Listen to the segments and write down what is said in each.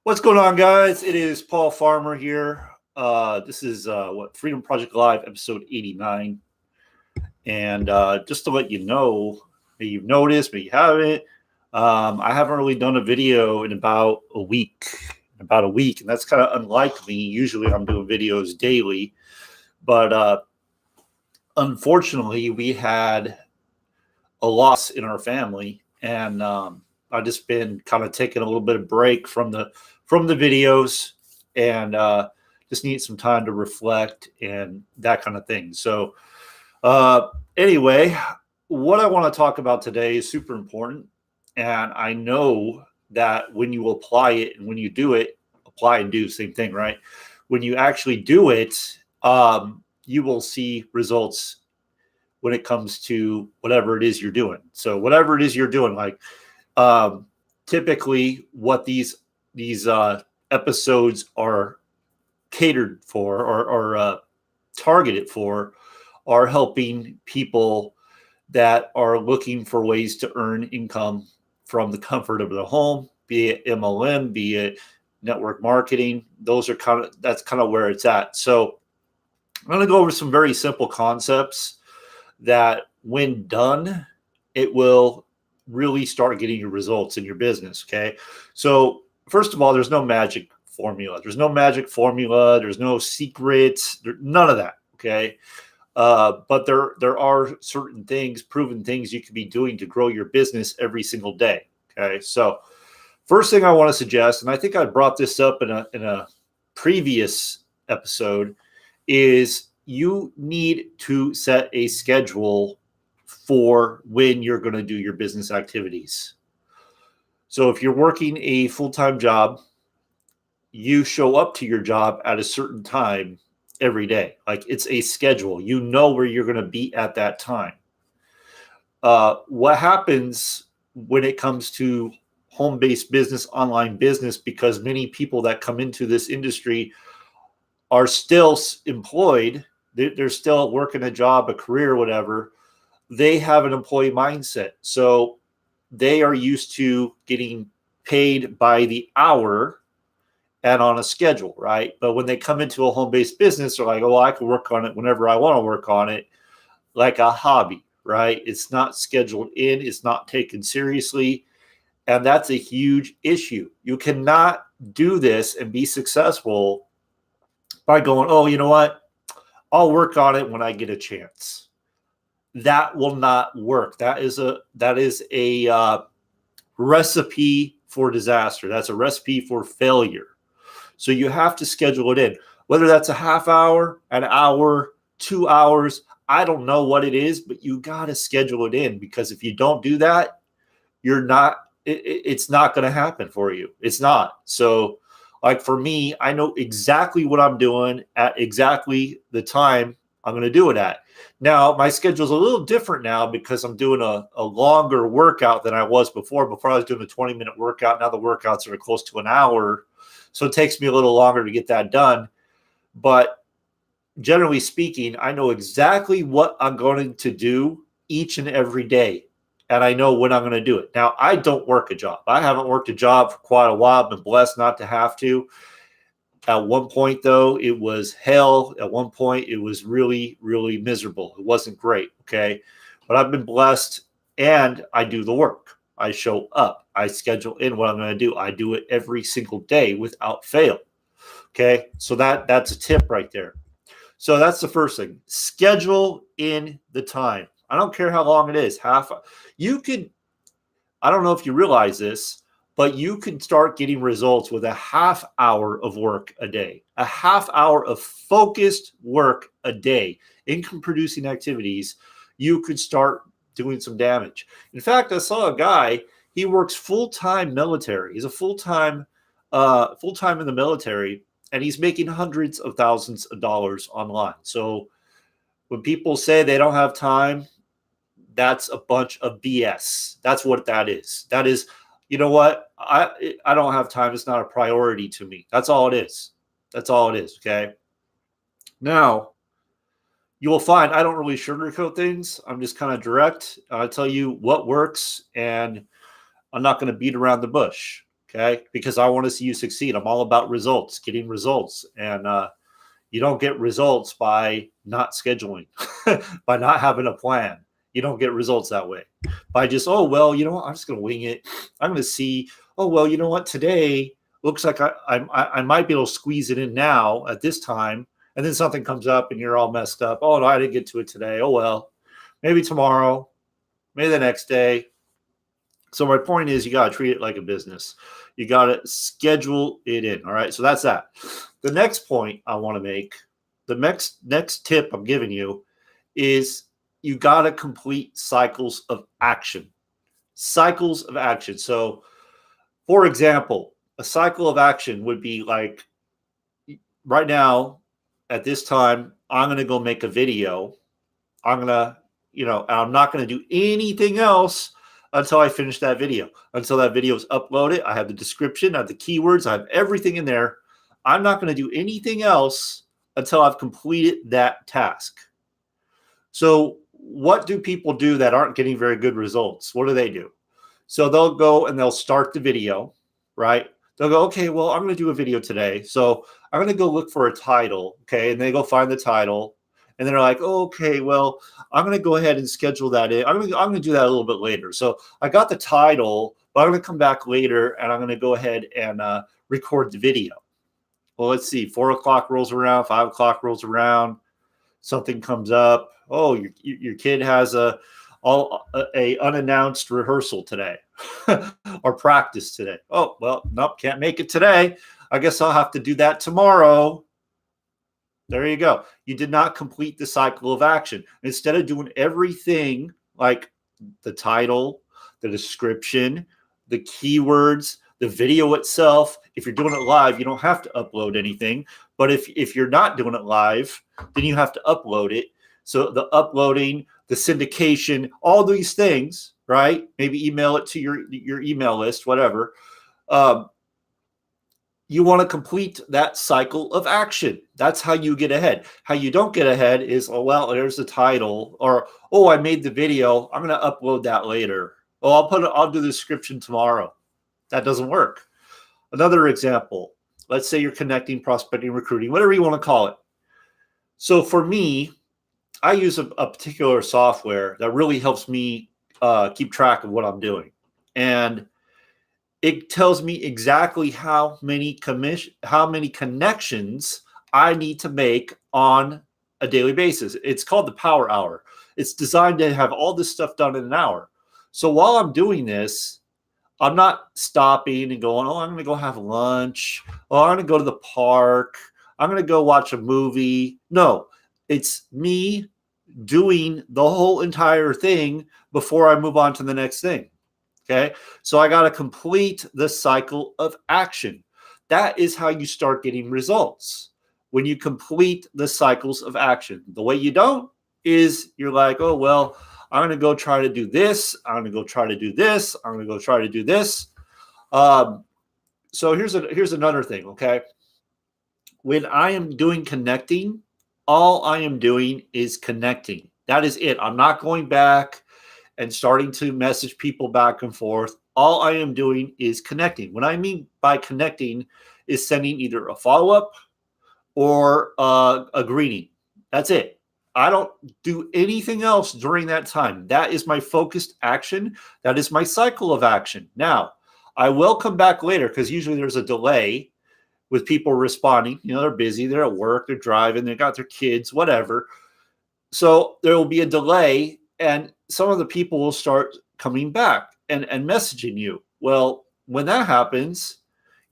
What's going on, guys? It is Paul Farmer here. This is Freedom Project Live, episode 89. And just to let you know, maybe you've noticed, maybe you haven't, I haven't really done a video in about a week. And that's kind of unlike me. Usually I'm doing videos daily. But unfortunately, we had a loss in our family. And I've just been kind of taking a little bit of break from the videos and just need some time to reflect and that kind of thing. So anyway, what I want to talk about today is super important. And I know that when you apply it and when you do it, apply and do the same thing, right? When you actually do it, you will see results when it comes to whatever it is you're doing. So whatever it is you're doing, like typically what these episodes are catered for or targeted for are helping people that are looking for ways to earn income from the comfort of their home, be it MLM, be it network marketing. That's kind of where it's at. So I'm going to go over some very simple concepts that when done, it will really start getting your results in your business. Okay. So first of all, there's no magic formula. There's no secrets, none of that. Okay. But there are certain things, proven things you can be doing to grow your business every single day. Okay. So first thing I want to suggest, and I think I brought this up in a previous episode, is you need to set a schedule for when you're going to do your business activities. So if you're working a full-time job, you show up to your job at a certain time every day. Like it's a schedule. You know where you're going to be at that time. What happens when it comes to home-based business, online business, because many people that come into this industry are still employed, they're still working a job, a career, whatever. They have an employee mindset. So they are used to getting paid by the hour and on a schedule, right? But when they come into a home-based business, they're like, oh, I can work on it whenever I want to work on it, like a hobby, right? It's not scheduled in, it's not taken seriously. And that's a huge issue. You cannot do this and be successful by going, oh, you know what? I'll work on it when I get a chance. That will not work. That is a recipe for disaster. That's a recipe for failure. So you have to schedule it in, whether that's a half hour, an hour, 2 hours. I don't know what it is, but you got to schedule it in, because if you don't do that, it's not going to happen for you. It's not. So like for me, I know exactly what I'm doing at exactly the time I'm going to do it at. Now, my schedule's a little different now because I'm doing a longer workout than I was before. Before I was doing a 20-minute workout. Now the workouts are close to an hour. So it takes me a little longer to get that done. But generally speaking, I know exactly what I'm going to do each and every day. And I know when I'm going to do it. Now, I don't work a job. I haven't worked a job for quite a while. I've been blessed not to have to. At one point, though, it was hell. At one point, it was really, really miserable. It wasn't great, okay? But I've been blessed, and I do the work. I show up. I schedule in what I'm going to do. I do it every single day without fail, okay? So that's a tip right there. So that's the first thing. Schedule in the time. I don't care how long it is. You could, I don't know if you realize this, but you can start getting results with a half hour of work a day, a half hour of focused work a day, income producing activities. You could start doing some damage. In fact, I saw a guy, he works full-time military. He's a full-time in the military, and he's making hundreds of thousands of dollars online. So when people say they don't have time, that's a bunch of BS. That's what that is. That is, you know what? I don't have time. It's not a priority to me. That's all it is. That's all it is. Okay. Now, you will find I don't really sugarcoat things. I'm just kind of direct. I tell you what works, and I'm not going to beat around the bush. Okay. Because I want to see you succeed. I'm all about results, getting results. And you don't get results by not scheduling, by not having a plan. You don't get results that way. By just, oh, well, you know what? I'm just going to wing it. I'm going to see, oh, well, you know what? Today looks like I might be able to squeeze it in now at this time. And then something comes up and you're all messed up. Oh, no, I didn't get to it today. Oh, well, maybe tomorrow, maybe the next day. So my point is you got to treat it like a business. You got to schedule it in. All right. So that's that. The next point I want to make, the next tip I'm giving you is you got to complete cycles of action. Cycles of action. So, for example, a cycle of action would be like right now at this time, I'm going to go make a video. I'm going to, I'm not going to do anything else until I finish that video. Until that video is uploaded, I have the description, I have the keywords, I have everything in there. I'm not going to do anything else until I've completed that task. So what do people do that aren't getting very good results? What do? So they'll go and they'll start the video, right? They'll go, okay, well, I'm going to do a video today. So I'm going to go look for a title, okay? And they go find the title. And they're like, oh, okay, well, I'm going to go ahead and schedule that in. I'm going to do that a little bit later. So I got the title, but I'm going to come back later and I'm going to go ahead and record the video. Well, let's see. 4 o'clock rolls around, 5 o'clock rolls around. Something comes up. Oh, your kid has a unannounced rehearsal today or practice today. Oh, well, nope, can't make it today. I guess I'll have to do that tomorrow. There you go. You did not complete the cycle of action. Instead of doing everything like the title, the description, the keywords, the video itself, if you're doing it live, you don't have to upload anything. But if you're not doing it live, then you have to upload it. So the uploading, the syndication, all these things, right? Maybe email it to your email list, whatever. You want to complete that cycle of action. That's how you get ahead. How you don't get ahead is, oh, well, there's the title, or, oh, I made the video. I'm going to upload that later. Oh, I'll do the description tomorrow. That doesn't work. Another example, let's say you're connecting, prospecting, recruiting, whatever you want to call it. So for me, I use a particular software that really helps me keep track of what I'm doing. And it tells me exactly how many connections I need to make on a daily basis. It's called the Power Hour. It's designed to have all this stuff done in an hour. So while I'm doing this, I'm not stopping and going, oh, I'm going to go have lunch. Oh, I'm going to go to the park. I'm going to go watch a movie. No, it's me doing the whole entire thing before I move on to the next thing. Okay, so I got to complete the cycle of action. That is how you start getting results. When you complete the cycles of action. The way you don't is you're like, oh, well, I'm going to go try to do this. I'm going to go try to do this. I'm going to go try to do this. So here's another thing, okay? When I am doing connecting, all I am doing is connecting. That is it. I'm not going back and starting to message people back and forth. All I am doing is connecting. What I mean by connecting is sending either a follow-up or a greeting. That's it. I don't do anything else during that time. That is my focused action. That is my cycle of action. Now, I will come back later because usually there's a delay with people responding. They're busy, they're at work, they're driving, they got their kids, whatever. So there will be a delay, and some of the people will start coming back and messaging you. Well, when that happens,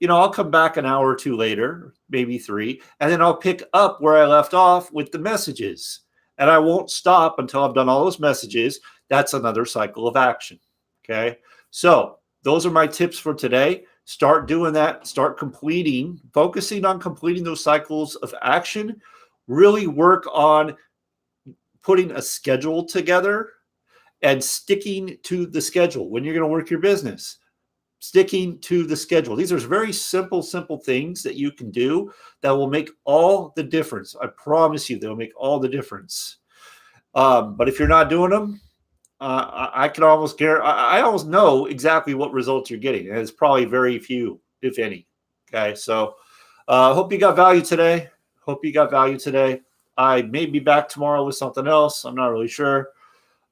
I'll come back an hour or two later, maybe 3, and then I'll pick up where I left off with the messages. And I won't stop until I've done all those messages. That's another cycle of action. Okay. So those are my tips for today. Start doing that. Start focusing on completing those cycles of action. Really work on putting a schedule together and sticking to the schedule when you're going to work your business. Sticking to the schedule. These are very simple things that you can do that will make all the difference. I promise you they'll make all the difference. But if you're not doing them, I can almost I almost know exactly what results you're getting, and it's probably very few, if any. Okay, so hope you got value today. Hope you got value today. I may be back tomorrow with something else. I'm not really sure.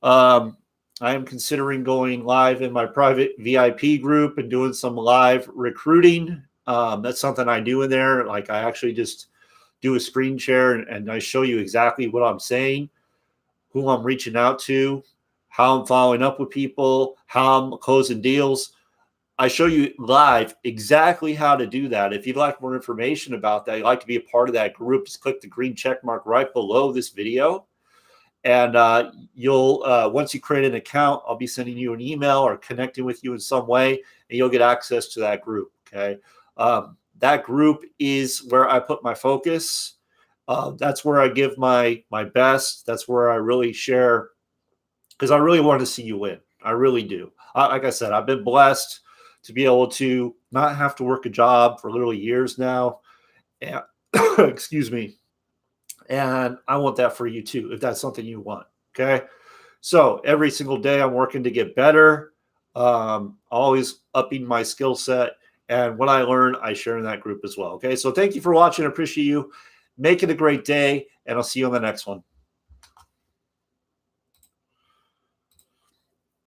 Um, I am considering going live in my private VIP group and doing some live recruiting. That's something I do in there. Like I actually just do a screen share and I show you exactly what I'm saying, who I'm reaching out to, how I'm following up with people, how I'm closing deals. I show you live exactly how to do that. If you'd like more information about that, you'd like to be a part of that group, just click the green check mark right below this video. And you'll, once you create an account, I'll be sending you an email or connecting with you in some way, and you'll get access to that group. Okay. That group is where I put my focus. That's where I give my best. That's where I really share, because I really want to see you win. I really do. Like I said, I've been blessed to be able to not have to work a job for literally years now. And excuse me. And I want that for you too, if that's something you want. Okay. So every single day I'm working to get better, always upping my skill set. And what I learn, I share in that group as well. Okay. So thank you for watching. I appreciate you. Make it a great day, and I'll see you on the next one.